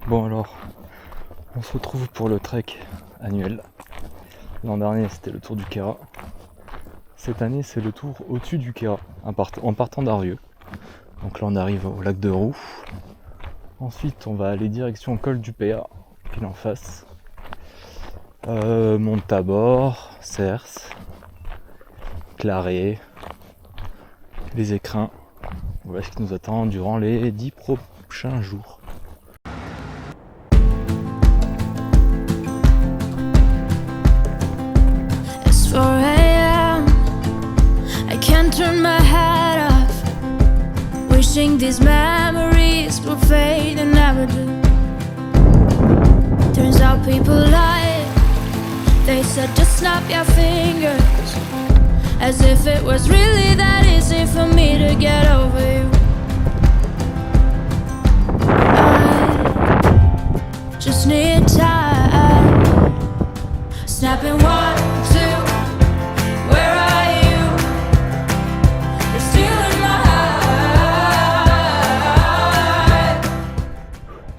Bon alors, on se retrouve pour le trek annuel. L'an dernier c'était le tour du Queyras. Cette année c'est le tour au-dessus du Queyras, en partant d'Arvieux. Donc là on arrive au lac de Roux. Ensuite on va aller direction col du Péa, pile en face. Monte-Tabor, Cers, Claré, les Écrins. Voilà ce qui nous attend durant les 10 prochains jours. It's 4 a.m. I can't turn my head off, wishing these memories will fade and never do. Turns out people lie. They said just snap your fingers, as if it was really that easy for me to get over you. I just need time. Snapping 1, 2, where are you? You're still in my heart.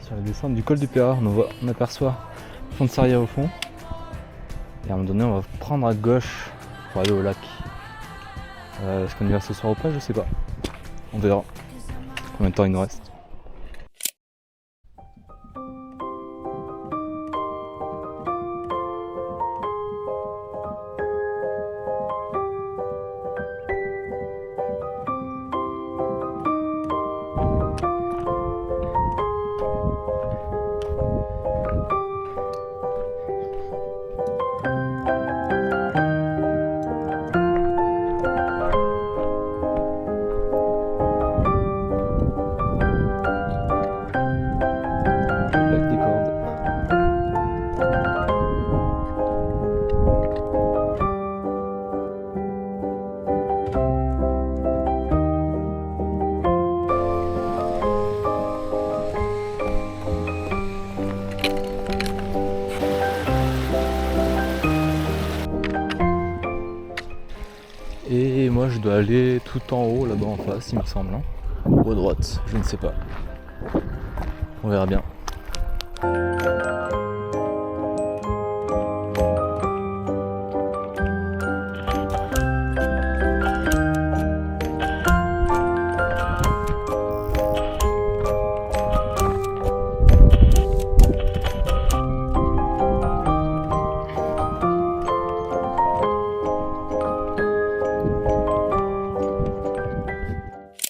Sur la descente du col du Péa, on aperçoit Fonsaria au fond. Et à un moment donné, on va prendre à gauche pour aller au lac. Est-ce qu'on y va ce soir ou pas? Je sais pas. On verra combien de temps il nous reste. Et moi je dois aller tout en haut là-bas en face il me semble, hein. Ou à droite, je ne sais pas. On verra bien.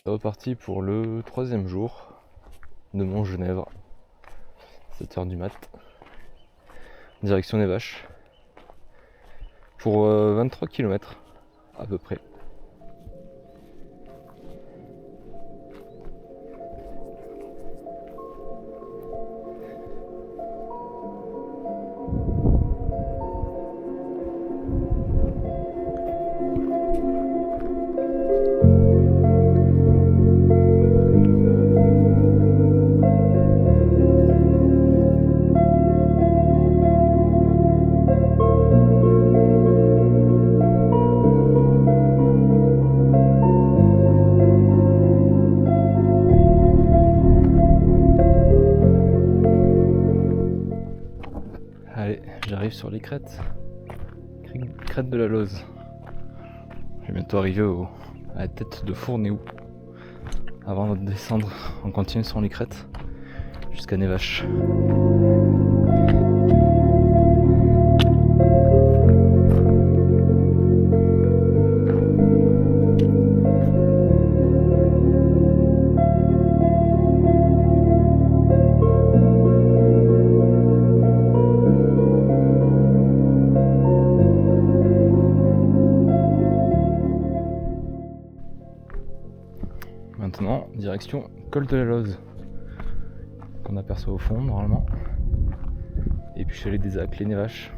Reparti pour le 3e jour de Mont-Genèvre, 7h du mat, direction des Vaches, pour 23 km à peu près. Allez, j'arrive sur les crêtes. Crête de la Loze. Je vais bientôt arriver à la tête de Fournéou. Avant de descendre en continu sur les crêtes jusqu'à Névache. Maintenant, direction col de la Loze, qu'on aperçoit au fond normalement. Et puis chalet des Acs, les Névaches.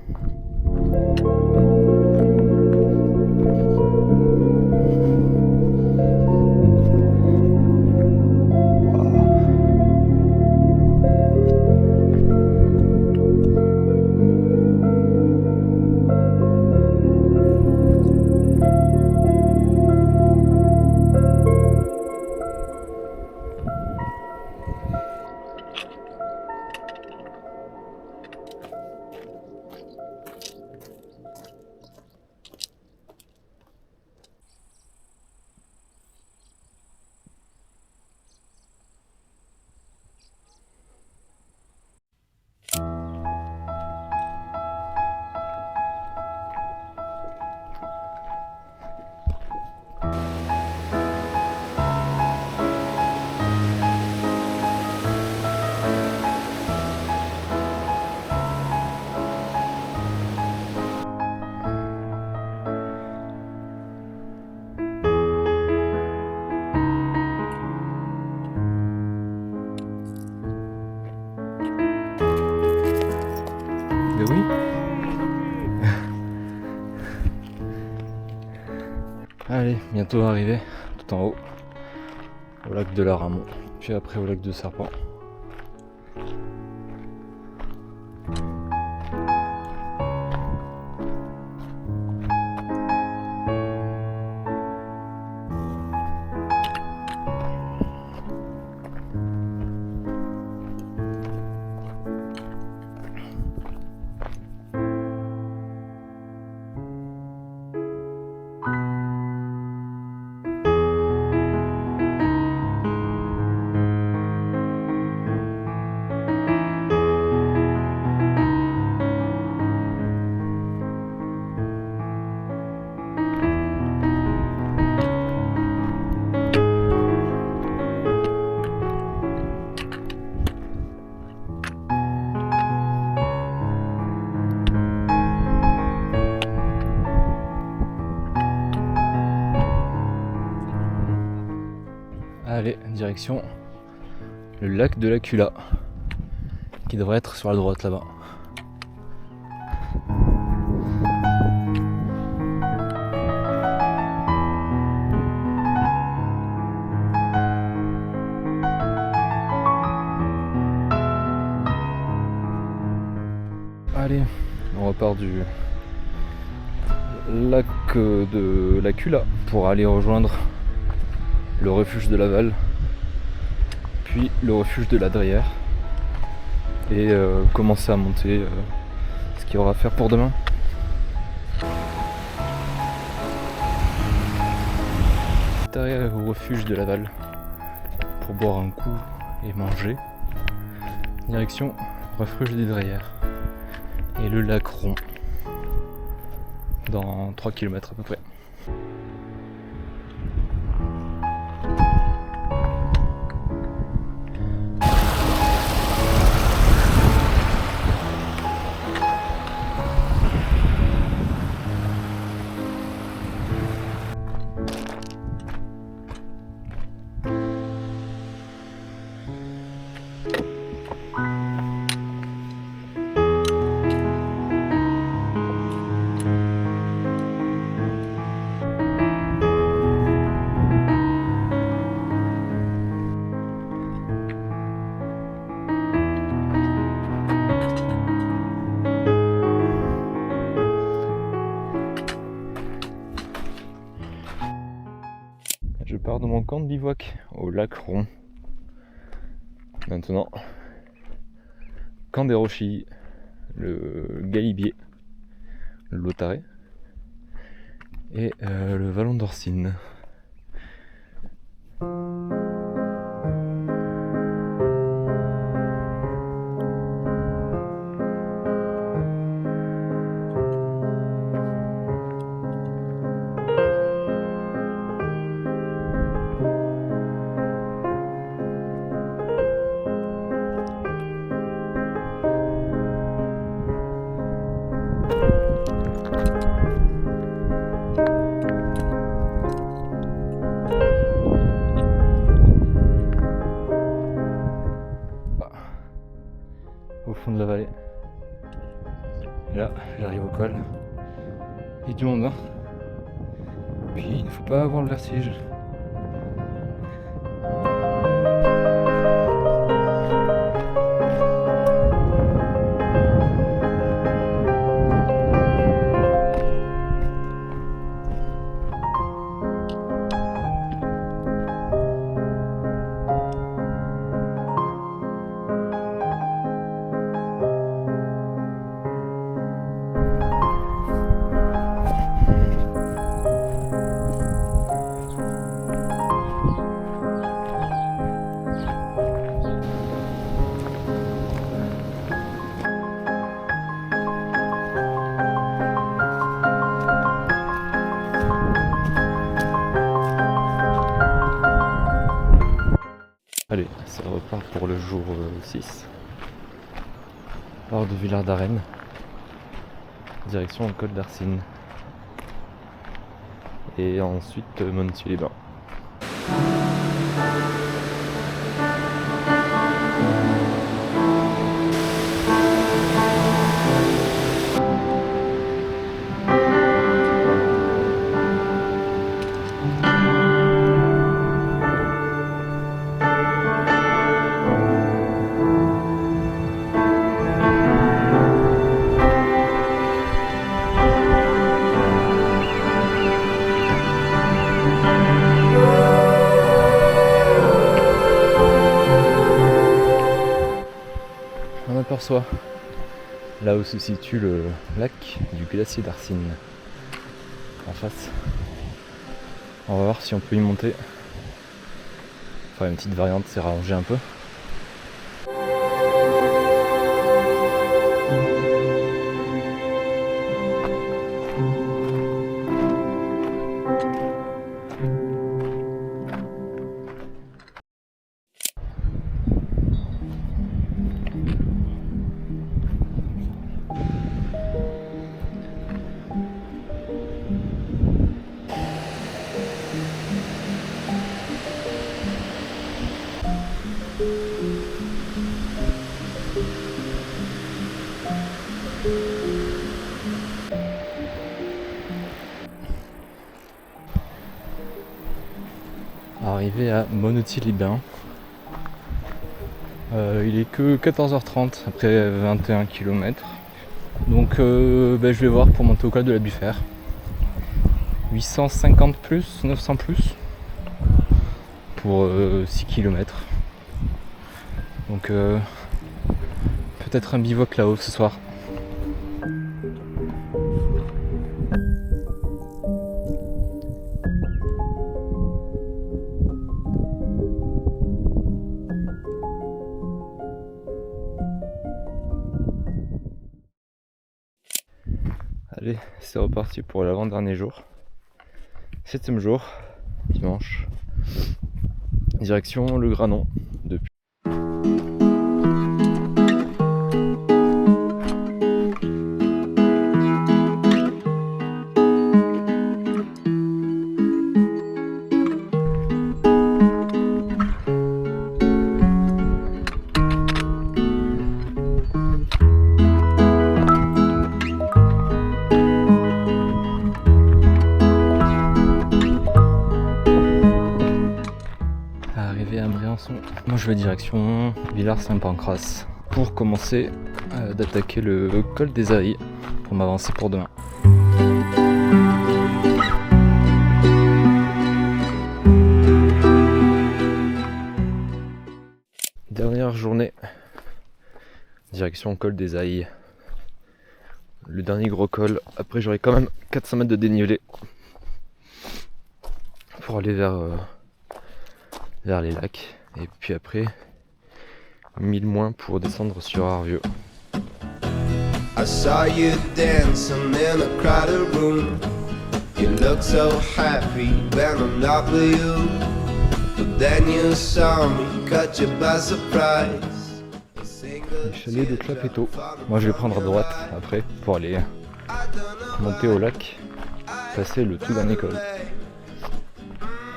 oui. Allez, bientôt arrivé tout en haut, au lac de la Ramon, puis après au lac de Serpent. Allez, direction le lac de la Cula, qui devrait être sur la droite là-bas. Allez, on repart du lac de la Cula pour aller rejoindre le refuge de Laval, puis le refuge de la Drière, et commencer à monter ce qu'il y aura à faire pour demain. Arrivé au refuge de Laval pour boire un coup et manger. Direction refuge des Drières et le lac Rond dans 3 km à peu près. Je pars de mon camp de bivouac au lac Rond. Maintenant, camp des Rochilles, le Galibier, le Lotaré et le Vallon d'Orsine. Au fond de la vallée. Et là, j'arrive au col. Il y a du monde, hein. Puis il ne faut pas avoir le vertige. Allez, ça repart pour le jour 6. Hors de Villard d'Arène, direction le col d'Arsine. Et ensuite Montier-les-Bains. aperçoit là où se situe le lac du glacier d'Arsine en face. On va voir si on peut y monter. Enfin, une petite variante, c'est rallonger un peu. Arrivé à Monoty-les-Bains. Il est que 14h30 après 21 km. Donc je vais voir pour monter au col de la Buffère. 850 plus, 900 plus pour 6 km. Donc peut-être un bivouac là-haut ce soir. Allez, c'est reparti pour l'avant-dernier jour. 7e jour, dimanche. Direction le Granon depuis. À Briançon. Moi je vais direction Villars-Saint-Pancras pour commencer d'attaquer le col des Ailles pour m'avancer pour demain. Dernière journée, direction col des Ailles. Le dernier gros col, après j'aurai quand même 400 mètres de dénivelé pour aller vers les lacs, et puis après 1000 moins pour descendre sur Arvieux. I saw you dancing in a crowded room. You look so happy when I'm not with you. But then you saw me, caught you by surprise. Le chalet de Clapetto. Moi je vais prendre à droite après pour aller monter au lac, passer le tout dernier col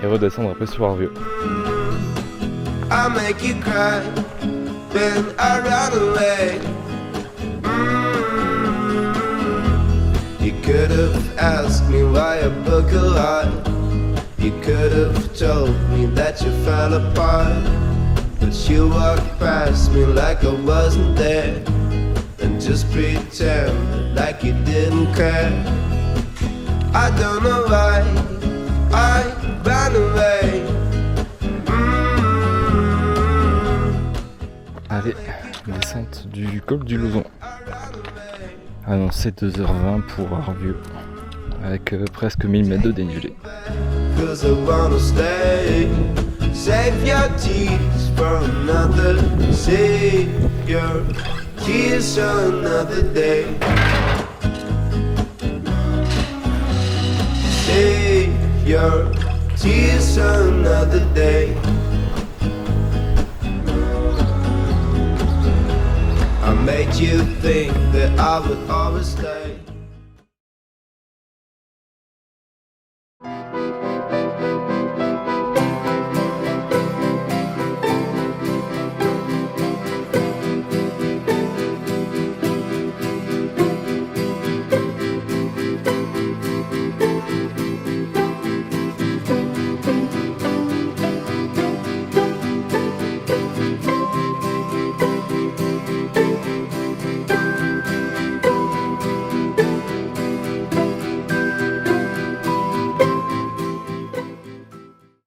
et redescendre après sur Arvieux. I make you cry when I run away. You could have asked me why I broke a heart. You could have told me that you fell apart. But you walked past me like I wasn't there, and just pretended like you didn't care. I don't know why I ran away. Allez, descente du col du Lauzon. Annoncé 2h20 pour Arvieux, avec presque 1000 mètres de dénivelé. Save your tears for another, save your tears for another day. Save your tears for another day. I made you think that I would always stay.